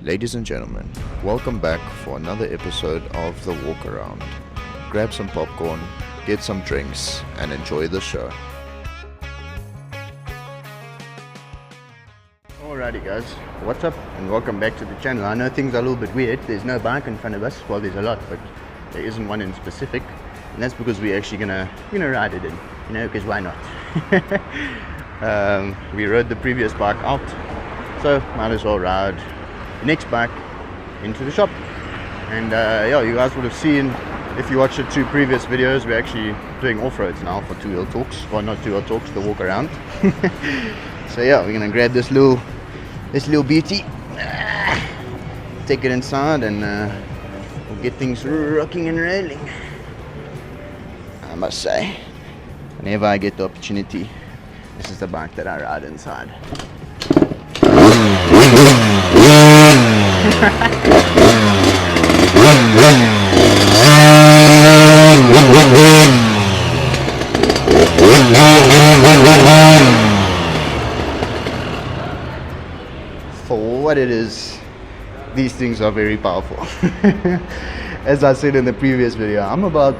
Ladies and gentlemen, welcome back for another episode of The Walk Around. Grab some popcorn, get some drinks, and enjoy the show. Alrighty guys, what's up and welcome back to the channel. I know things are a little bit weird. There's no bike in front of us. Well, there's a lot, but there isn't one in specific. And that's because we're actually gonna ride it in, because why not? We rode the previous bike out, so might as well ride the next bike into the shop. And yeah, you guys would have seen, if you watched the two previous videos, we're actually doing off-roads now for two-wheel talks. Well, not two-wheel talks, the walk around. So yeah, we're gonna grab this little beauty, take it inside, and we'll get things rocking and rolling. I must say, whenever I get the opportunity, this is the bike that I ride inside. For what it is, these things are very powerful. As I said in the previous video, I'm about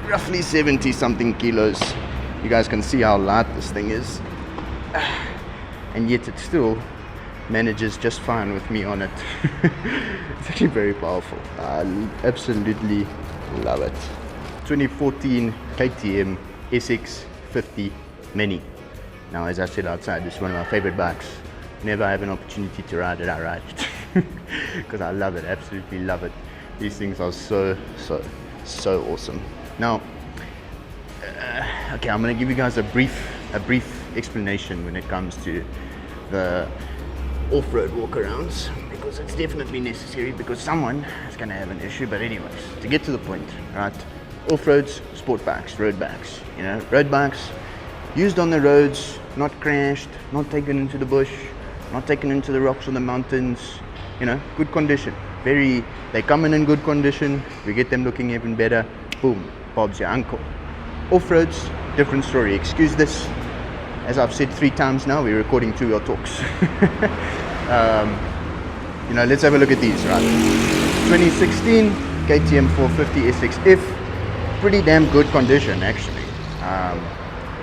roughly 70 something kilos. You guys can see how light this thing is, and yet it still manages just fine with me on it. It's actually very powerful. I absolutely love it. 2014 KTM SX50 Mini. Now, as I said outside, this is one of my favorite bikes. Whenever I have an opportunity to ride it, I ride it. Because I love it, absolutely love it. These things are so awesome. Now, okay, I'm going to give you guys a brief explanation when it comes to the off-road walk-arounds, because it's definitely necessary, because someone is going to have an issue. But anyways, to get to the point, right? Off-roads, sport bikes, road bikes. Road bikes used on the roads, not crashed, not taken into the bush, not taken into the rocks or the mountains. Good condition. They come in good condition. We get them looking even better. Boom, Bob's your uncle. Off-roads, different story. Excuse this. As I've said 3 times now, we're recording two-wheel talks. Let's have a look at these, right? 2016 KTM 450 SX50. Pretty damn good condition, actually.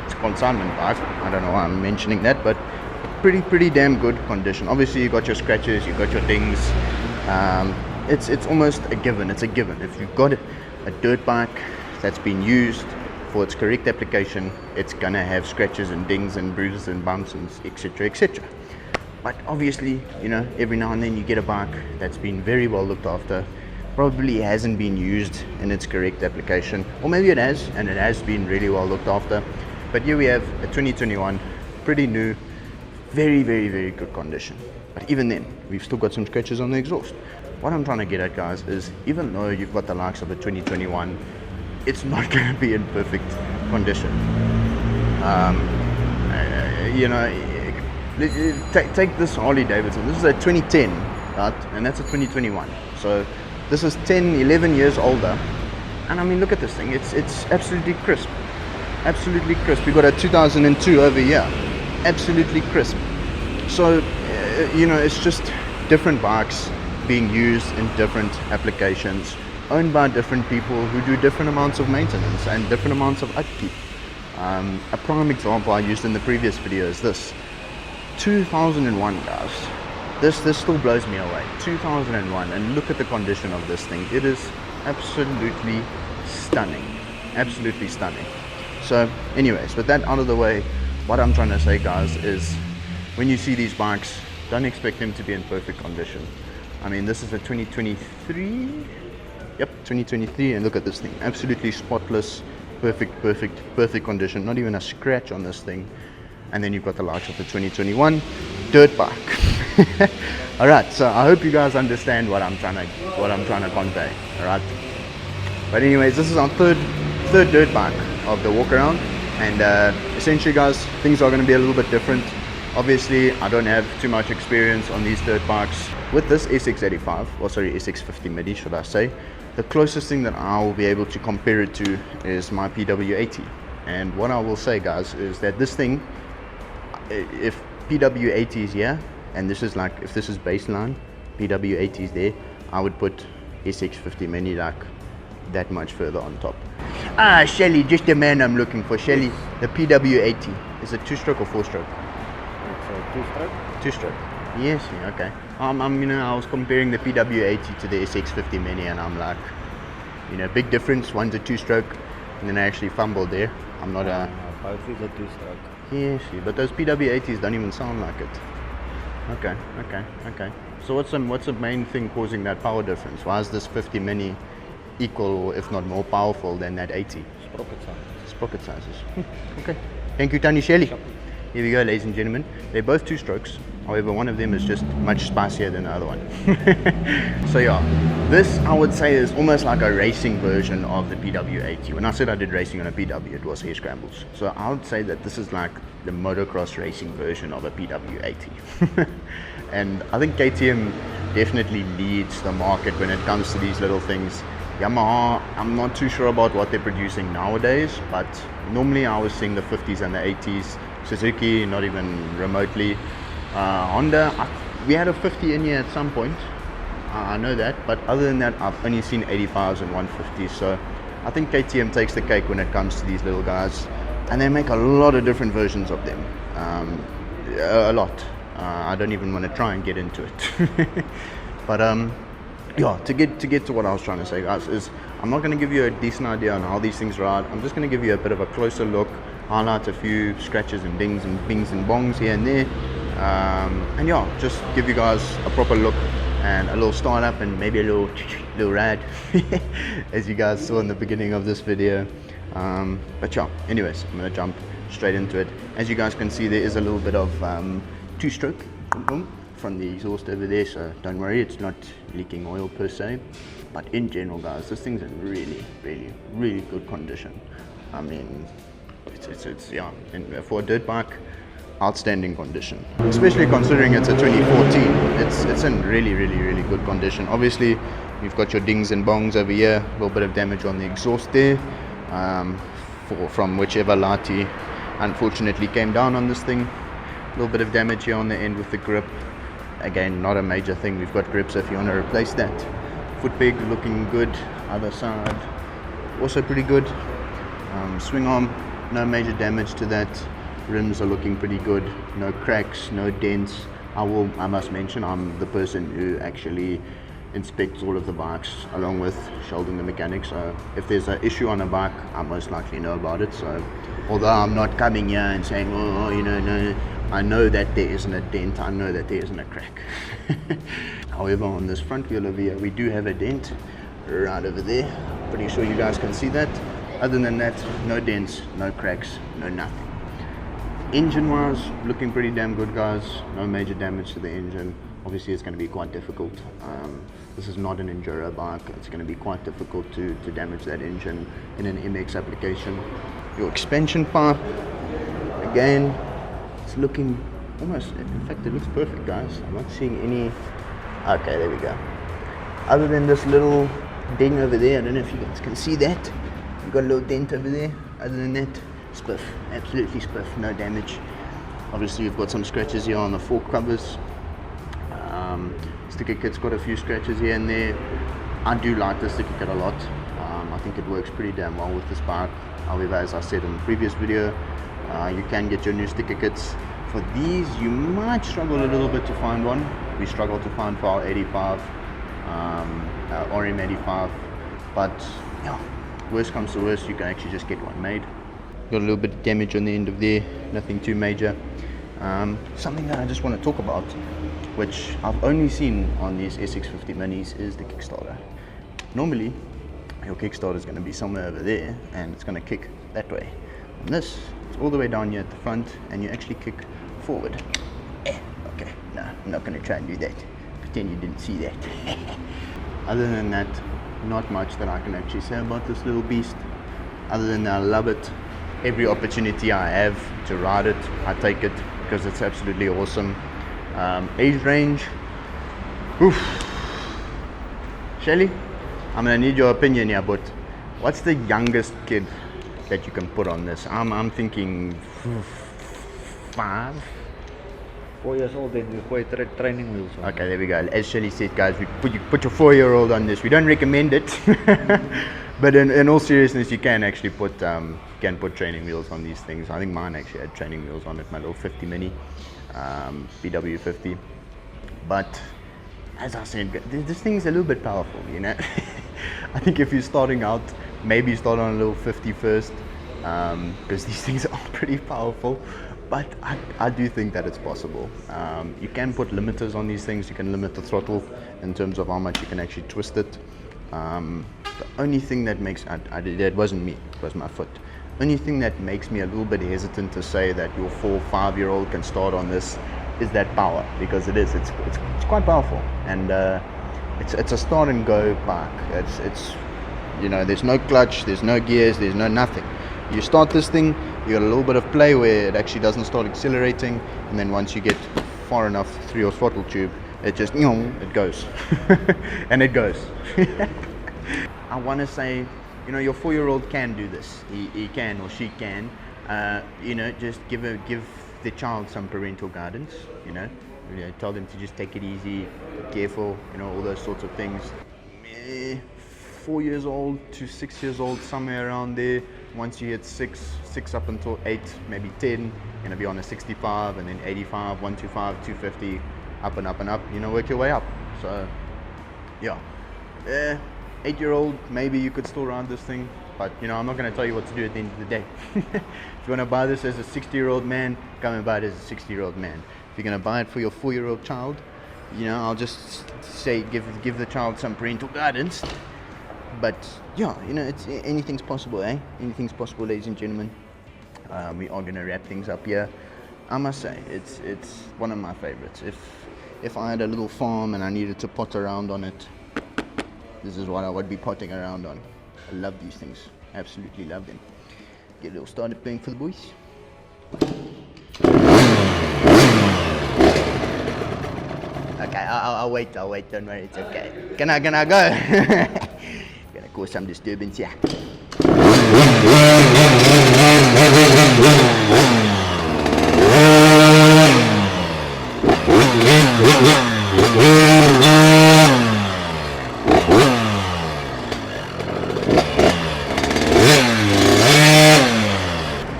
It's a consignment bike. I don't know why I'm mentioning that, but pretty damn good condition. Obviously, you got your scratches, you got your dings. It's almost a given. It's a given. If you've got a dirt bike that's been used for its correct application, it's gonna have scratches and dings and bruises and bumps and etc. But obviously, every now and then you get a bike that's been very well looked after, probably hasn't been used in its correct application, or maybe it has, and it has been really well looked after. But here we have a 2021, pretty new, very good condition. But even then, we've still got some scratches on the exhaust. What I'm trying to get at, guys, is even though you've got the likes of a 2021, it's not going to be in perfect condition. Take this Harley Davidson. This is a 2010, right? And that's a 2021. So this is 11 years older. And I mean, look at this thing. It's absolutely crisp. Absolutely crisp. We got a 2002 over here. Absolutely crisp. So, it's just different bikes being used in different applications, owned by different people who do different amounts of maintenance and different amounts of upkeep. A prime example I used in the previous video is this 2001, guys. This still blows me away. 2001, and look at the condition of this thing. It is absolutely stunning. Absolutely stunning. So anyways, with that out of the way, what I'm trying to say, guys, is when you see these bikes, don't expect them to be in perfect condition. I mean, this is a 2023. Yep, 2023, and look at this thing. Absolutely spotless, perfect condition. Not even a scratch on this thing. And then you've got the likes of the 2021 dirt bike. All right, so I hope you guys understand what I'm trying to convey. All right. But anyways, this is our third dirt bike of the walk around, and essentially, guys, things are going to be a little bit different. Obviously, I don't have too much experience on these dirt bikes. With this SX85, or sorry, SX50 Midi, should I say, the closest thing that I will be able to compare it to is my PW80. And what I will say, guys, is that this thing, if PW80 is here, and this is like, if this is baseline, PW80s there, I would put SX50 Mini like that much further on top. Ah, Shelly, just the man I'm looking for. Shelly, the PW80, is it 2-stroke or 4-stroke? It's a 2-stroke. 2-stroke. Yes, yeah, okay. I was comparing the PW80 to the SX50 Mini, and I'm like, big difference. One's a 2-stroke, and then I actually fumbled there. I'm not a... Both is a 2-stroke. Yes, but those PW80s don't even sound like it. Okay. So what's the main thing causing that power difference? Why is this 50 Mini equal, or if not more powerful than that 80? Sprocket size. Sprocket sizes. Okay. Thank you, Tony Shelley. Here we go, ladies and gentlemen. They're both 2-strokes. However, one of them is just much spicier than the other one. So yeah, this I would say is almost like a racing version of the PW80. When I said I did racing on a PW, it was hair scrambles. So I would say that this is like the motocross racing version of a PW80. And I think KTM definitely leads the market when it comes to these little things. Yamaha, I'm not too sure about what they're producing nowadays, but normally I was seeing the 50s and the 80s. Suzuki, not even remotely. Honda, we had a 50 in here at some point, I know that, but other than that I've only seen 85s and 150s, so I think KTM takes the cake when it comes to these little guys, and they make a lot of different versions of them, a lot. I don't even want to try and get into it. But yeah, to get to what I was trying to say, guys, is I'm not going to give you a decent idea on how these things ride. I'm just going to give you a bit of a closer look, highlight a few scratches and dings and bings and bongs here and there, and yeah, just give you guys a proper look and a little startup and maybe a little ride as you guys saw in the beginning of this video. But yeah, anyways, I'm going to jump straight into it. As you guys can see, there is a little bit of 2-stroke from the exhaust over there, so don't worry, it's not leaking oil per se. But in general, guys, this thing's in really good condition. I mean, it's yeah, and for a dirt bike, outstanding condition, especially considering it's a 2014. It's in really good condition. Obviously you've got your dings and bongs over here, a little bit of damage on the exhaust there, from whichever lighty unfortunately came down on this thing. A little bit of damage here on the end with the grip, again not a major thing. We've got grips if you want to replace that. Foot peg looking good, other side also pretty good. Swing arm, no major damage to that. Rims are looking pretty good, no cracks, no dents. I must mention, I'm the person who actually inspects all of the bikes along with Sheldon the mechanic, so if there's an issue on a bike, I most likely know about it. So although I'm not coming here and saying, oh, no, I know that there isn't a dent, I know that there isn't a crack. However, on this front wheel over here, we do have a dent right over there. Pretty sure you guys can see that. Other than that, no dents, no cracks, no nothing. Engine wise, looking pretty damn good, guys. No major damage to the engine. Obviously it's going to be quite difficult. This is not an enduro bike. It's going to be quite difficult to damage that engine in an MX application. Your expansion pipe, again, it's looking almost, in fact it looks perfect, guys. I'm not seeing any, okay, there we go. Other than this little ding over there, I don't know if you guys can see that. We've got a little dent over there. Other than that, spiff, absolutely spiff, no damage. Obviously you've got some scratches here on the fork covers. Sticker kit's got a few scratches here and there. I do like the sticker kit a lot. I think it works pretty damn well with this bike. However, as I said in the previous video, you can get your new sticker kits. For these, you might struggle a little bit to find one. We struggled to find for our 85, RM85, but yeah, worst comes to worst, you can actually just get one made. Got a little bit of damage on the end of there, nothing too major. Something that I just want to talk about, which I've only seen on these SX50 minis, is the Kickstarter. Normally, your Kickstarter is going to be somewhere over there, and it's going to kick that way. On this, it's all the way down here at the front, and you actually kick forward. Okay, no, I'm not going to try and do that. Pretend you didn't see that. Other than that, not much that I can actually say about this little beast. Other than that, I love it. Every opportunity I have to ride it, I take it because it's absolutely awesome. Age range, oof. Shelly, I'm gonna need your opinion here, but what's the youngest kid that you can put on this? I'm thinking 4 4 years old, then we put training wheels on. Okay, there we go. As Shelly said, guys, you put your 4-year-old on this. We don't recommend it, but in all seriousness, you can actually put training wheels on these things. I think mine actually had training wheels on it, my little 50 mini, BW 50. But as I said, this thing's a little bit powerful, you know. I think if you're starting out, maybe start on a little 50 first, because these things are pretty powerful. But I do think that it's possible. You can put limiters on these things. You can limit the throttle in terms of how much you can actually twist it. The only thing that makes, that wasn't me, it was my foot. Only thing that makes me a little bit hesitant to say that your 4 or 5-year-old can start on this is that power, because it's quite powerful, and it's a start and go bike. It's you know, there's no clutch, there's no gears, there's no nothing. You start this thing, you got a little bit of play where it actually doesn't start accelerating, and then once you get far enough through your throttle tube, it just it goes and it goes. I want to say, you know, your 4-year-old can do this. He can, or she can. You know, just give the child some parental guidance. You know, tell them to just take it easy, be careful. You know, all those sorts of things. 4 years old to 6 years old, somewhere around there. Once you hit 6 up until 8, maybe 10, you're gonna be on a 65, and then 85, 125, 250, up and up and up. You know, work your way up. So, yeah. 8-year-old, maybe you could still ride this thing, but you know, I'm not going to tell you what to do at the end of the day. If you want to buy this as a 60-year-old man, come and buy it as a 60-year-old man. If you're going to buy it for your 4-year-old child, you know, I'll just say give the child some parental guidance. But yeah, you know, anything's possible, eh? Anything's possible, ladies and gentlemen. We are going to wrap things up here. I must say, it's one of my favorites. If I had a little farm and I needed to pot around on it, this is what I would be potting around on. I love these things. Absolutely love them. Get a little started playing for the boys. Okay, I'll wait. Don't worry, it's okay. Can I go? Gonna cause some disturbance here.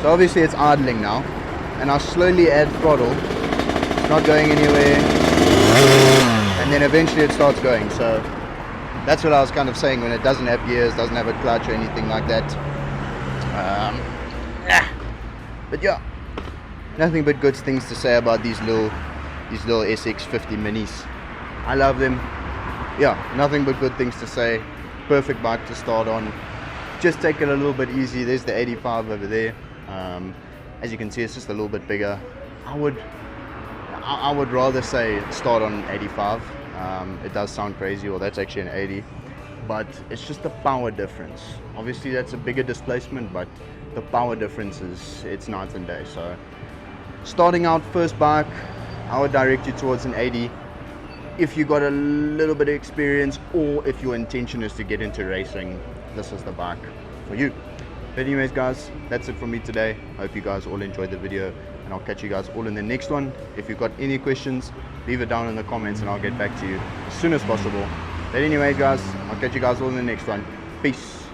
So obviously it's idling now, and I'll slowly add throttle. It's not going anywhere, and then eventually it starts going. So that's what I was kind of saying, when it doesn't have gears, doesn't have a clutch or anything like that. But yeah, nothing but good things to say about these little SX50 minis. I love them. Yeah, nothing but good things to say. Perfect bike to start on. Just take it a little bit easy. There's the 85 over there. As you can see, it's just a little bit bigger. I would rather say start on 85. It does sound crazy, well, that's actually an 80, but it's just the power difference. Obviously that's a bigger displacement, but the power difference it's night and day. So starting out first bike, I would direct you towards an 80 if you got a little bit of experience, or if your intention is to get into racing, this is the bike for you. But anyways guys, that's it from me today. Hope you guys all enjoyed the video, and I'll catch you guys all in the next one. If you've got any questions, leave it down in the comments and I'll get back to you as soon as possible. But anyway guys, I'll catch you guys all in the next one. Peace.